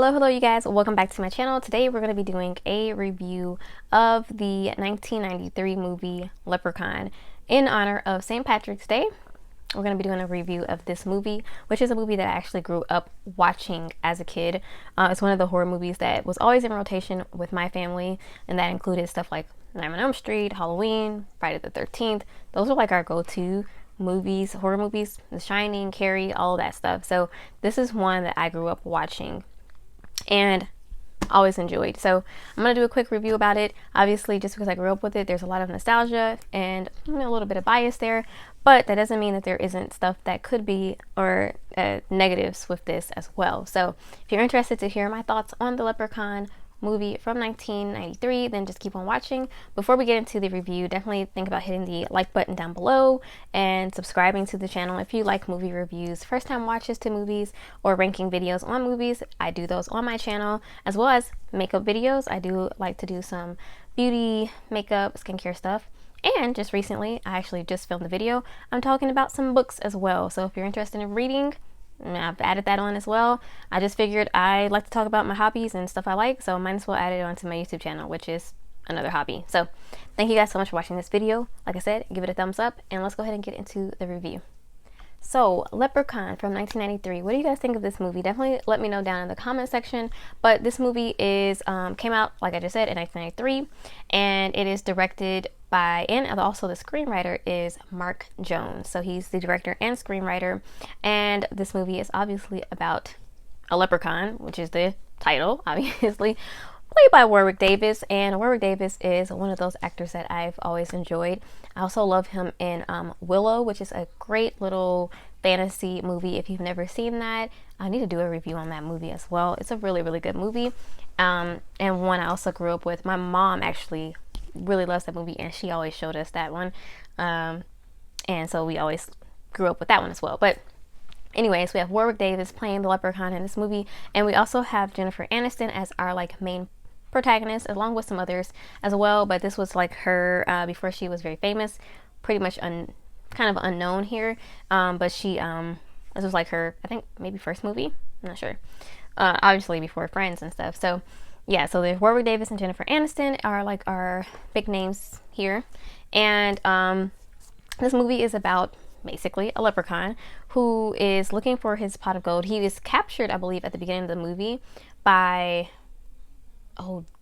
Hello you guys, welcome back to my channel. Today we're going to be doing a review of the 1993 movie Leprechaun. In honor of St. Patrick's Day, we're going to be doing a review of this movie, which is a movie that I actually grew up watching as a kid. It's one of the horror movies that was always in rotation with my family, and that included stuff like Nightmare on Elm Street, Halloween, Friday the 13th. Those are like our go-to movies, horror movies, The Shining, Carrie, all of that stuff. So this is one that I grew up watching and always enjoyed. So I'm going to do a quick review about it. Obviously, just because I grew up with it, there's a lot of nostalgia and a little bit of bias there, but that doesn't mean that there isn't stuff that could be or negatives with this as well. So if you're interested to hear my thoughts on the Leprechaun movie from 1993, then just keep on watching. Before we get into the review, definitely think about hitting the like button down below and subscribing to the channel if you like movie reviews, first time watches to movies, or ranking videos on movies. I do those on my channel, as well as makeup videos. I do like to do some beauty, makeup, skincare stuff. And just recently, I actually just filmed a video. I'm talking about some books as well. So if you're interested in reading, I've added that on as well. I just figured I like to talk about my hobbies and stuff I like, so I might as well add it onto my YouTube channel, which is another hobby. So thank you guys so much for watching this video. Like I said, give it a thumbs up, and let's go ahead and get into the review. So, Leprechaun from 1993. What do you guys think of this movie? Definitely let me know down in the comment section. But this movie is came out, like I just said, in 1993, and it is directed by, and also the screenwriter is Mark Jones. So he's the director and screenwriter, and this movie is obviously about a leprechaun, which is the title, obviously, played by Warwick Davis. And Warwick Davis is one of those actors that I've always enjoyed. I also love him in Willow, which is a great little fantasy movie. If you've never seen that, I need to do a review on that movie as well. It's a really good movie, and one I also grew up with. My mom actually really loves that movie, and she always showed us that one, and so we always grew up with that one as well. But anyways, we have Warwick Davis playing the leprechaun in this movie, and we also have Jennifer Aniston as our main protagonist, along with some others as well. But this was like her before she was very famous, pretty much kind of unknown here, but she this was like her, I think, maybe first movie, I'm not sure, obviously before Friends and stuff. So yeah, so there's Warwick Davis and Jennifer Aniston are like our big names here. And this movie is about basically a leprechaun who is looking for his pot of gold. He is captured, I believe, at the beginning of the movie by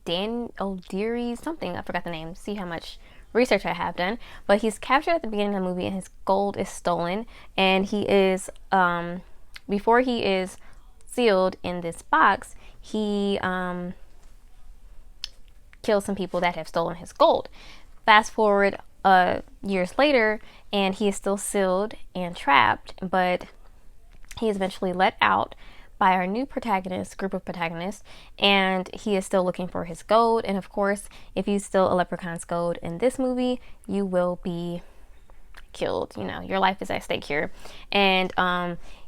Deary something. I forgot the name. See how much research I have done. But he's captured at the beginning of the movie, and his gold is stolen. And he is, before he is sealed in this box, he kills some people that have stolen his gold. Fast forward years later, and he is still sealed and trapped, but he is eventually let out by our new group of protagonists, and he is still looking for his gold. And of course, if you steal a leprechaun's gold in this movie, you will be killed. You know, your life is at stake here. And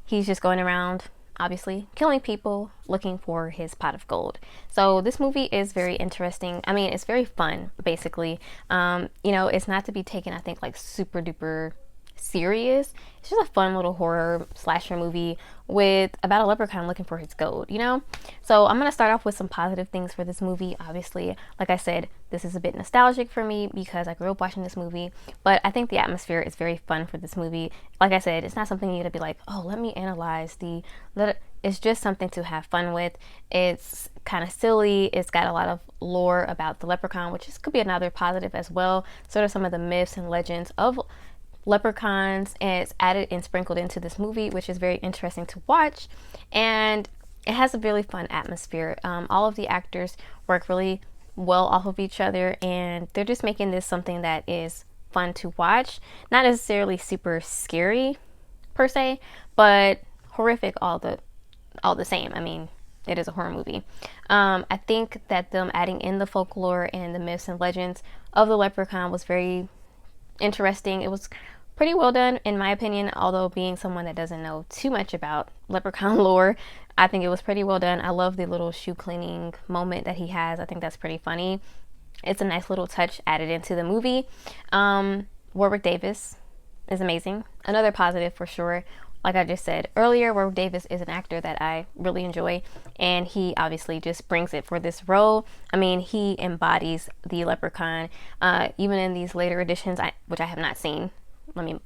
he's just going around, obviously, killing people, looking for his pot of gold. So this movie is very interesting. I mean, it's very fun, basically. You know, it's not to be taken, I think, like super duper serious. It's just a fun little horror slasher movie with about a leprechaun looking for his gold, you know. So I'm gonna start off with some positive things for this movie. Obviously, like I said, this is a bit nostalgic for me because I grew up watching this movie, but I think the atmosphere is very fun for this movie. Like I said, it's not something you're gonna be like, oh, let me analyze it's just something to have fun with. It's kind of silly. It's got a lot of lore about the leprechaun, which could be another positive as well. Sort of some of the myths and legends of leprechauns, and it's added and sprinkled into this movie, which is very interesting to watch. And it has a really fun atmosphere. All of the actors work really well off of each other, and they're just making this something that is fun to watch. Not necessarily super scary per se, but horrific all the same. I mean, it is a horror movie. I think that them adding in the folklore and the myths and legends of the leprechaun was very interesting. It was pretty well done, in my opinion, although being someone that doesn't know too much about leprechaun lore, I think it was pretty well done. I love the little shoe cleaning moment that he has. I think that's pretty funny. It's a nice little touch added into the movie. Warwick Davis is amazing. Another positive for sure. like I just said earlier, Warwick Davis is an actor that I really enjoy, and he obviously just brings it for this role. I mean, he embodies the Leprechaun, even in these later editions, which I have not seen. Let me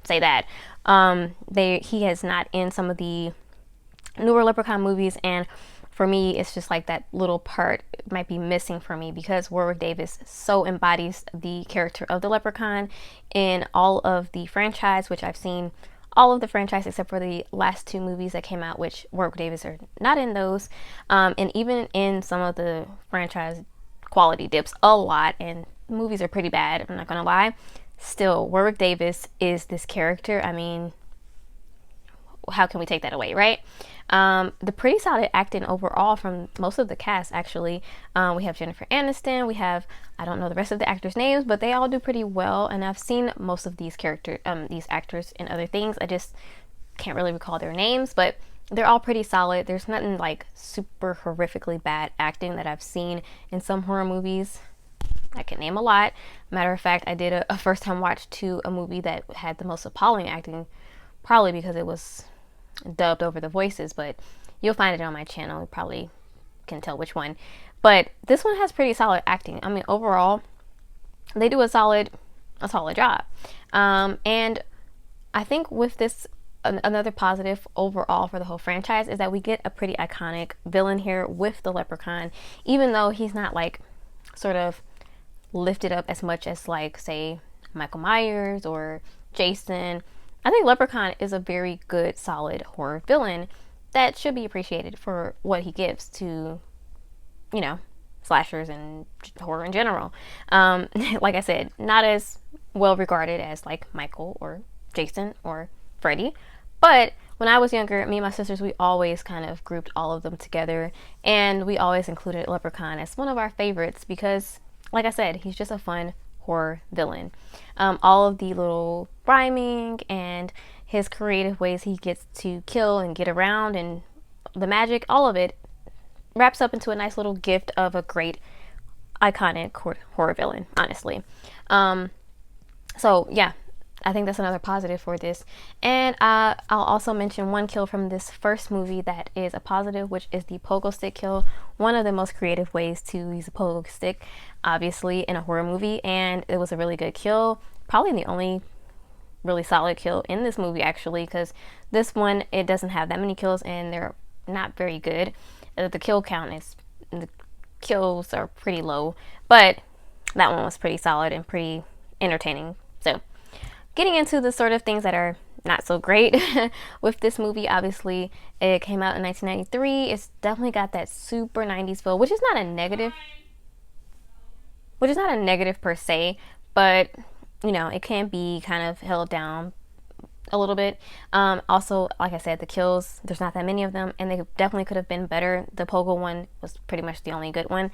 say that. He has not in some of the newer Leprechaun movies, and for me, it's just like that little part might be missing for me because Warwick Davis so embodies the character of the Leprechaun in all of the franchise, which I've seen all of the franchise except for the last two movies that came out, which Warwick Davis are not in those. And even in some of the franchise, quality dips a lot, and movies are pretty bad, I'm not gonna lie. Still, Warwick Davis is this character. I mean, how can we take that away, right? The pretty solid acting overall from most of the cast, actually. We have Jennifer Aniston, we have, I don't know the rest of the actors' names, but they all do pretty well, and I've seen most of these these actors in other things. I just can't really recall their names, but they're all pretty solid. There's nothing like super horrifically bad acting that I've seen in some horror movies. I can name a lot. Matter of fact, I did a first time watch to a movie that had the most appalling acting, probably because it was dubbed over the voices, but you'll find it on my channel. You probably can tell which one. But this one has pretty solid acting. I mean, overall, they do a solid job. And I think with this, another positive overall for the whole franchise is that we get a pretty iconic villain here with the Leprechaun, even though he's not like sort of lifted up as much as like, say, Michael Myers or Jason. I think Leprechaun is a very good, solid horror villain that should be appreciated for what he gives to, you know, slashers and horror in general. Like I said, not as well regarded as like Michael or Jason or Freddy. But when I was younger, me and my sisters, we always kind of grouped all of them together, and we always included Leprechaun as one of our favorites because, like I said, he's just a fun horror villain. All of the little rhyming and his creative ways he gets to kill and get around and the magic, all of it wraps up into a nice little gift of a great iconic horror villain, honestly. So yeah, I think that's another positive for this. And I'll also mention one kill from this first movie that is a positive, which is the pogo stick kill. One of the most creative ways to use a pogo stick, obviously, in a horror movie. And it was a really good kill. Probably the only really solid kill in this movie, actually, because this one, it doesn't have that many kills and they're not very good. The kill count is, the kills are pretty low, but that one was pretty solid and pretty entertaining. So getting into the sort of things that are not so great with this movie, obviously it came out in 1993. It's definitely got that super 90s feel, which is not a negative per se, but you know, it can be kind of held down a little bit. Also, like I said, the kills, there's not that many of them, and they definitely could have been better. The pogo one was pretty much the only good one.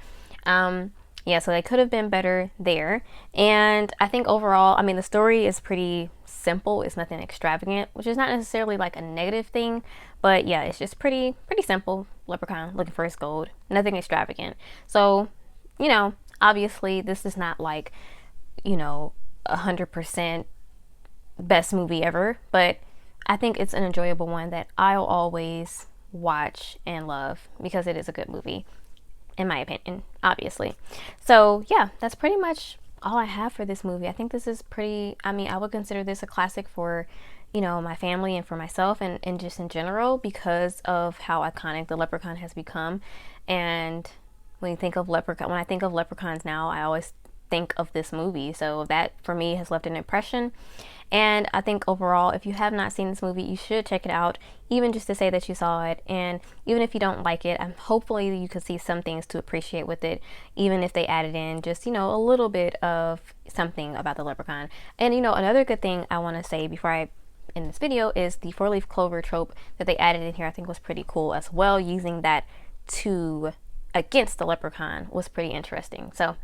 Yeah, so they could have been better there. And I think overall, I mean, the story is pretty simple. It's nothing extravagant, which is not necessarily like a negative thing, but yeah, it's just pretty simple. Leprechaun looking for his gold, nothing extravagant. So, you know, obviously this is not like, you know, 100% best movie ever, but I think it's an enjoyable one that I'll always watch and love because it is a good movie, in my opinion, obviously. So yeah, that's pretty much all I have for this movie. I think this is pretty, I mean, I would consider this a classic for, you know, my family and for myself and just in general because of how iconic the Leprechaun has become. And when I think of leprechauns now, I always think of this movie. So that for me has left an impression. And I think overall, if you have not seen this movie, you should check it out, even just to say that you saw it. And even if you don't like it, hopefully you could see some things to appreciate with it, even if they added in just, you know, a little bit of something about the Leprechaun. And, you know, another good thing I want to say before I end this video is the four-leaf clover trope that they added in here, I think was pretty cool as well. Using that against the Leprechaun was pretty interesting. So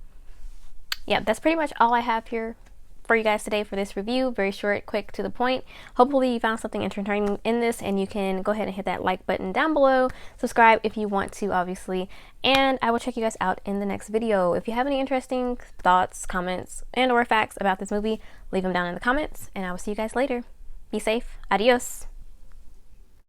yeah, that's pretty much all I have here for you guys today for this review. Very short, quick, to the point. Hopefully you found something entertaining in this, and you can go ahead and hit that like button down below. Subscribe if you want to, obviously, and I will check you guys out in the next video. If you have any interesting thoughts, comments, and or facts about this movie, leave them down in the comments, and I will see you guys later. Be safe. Adios.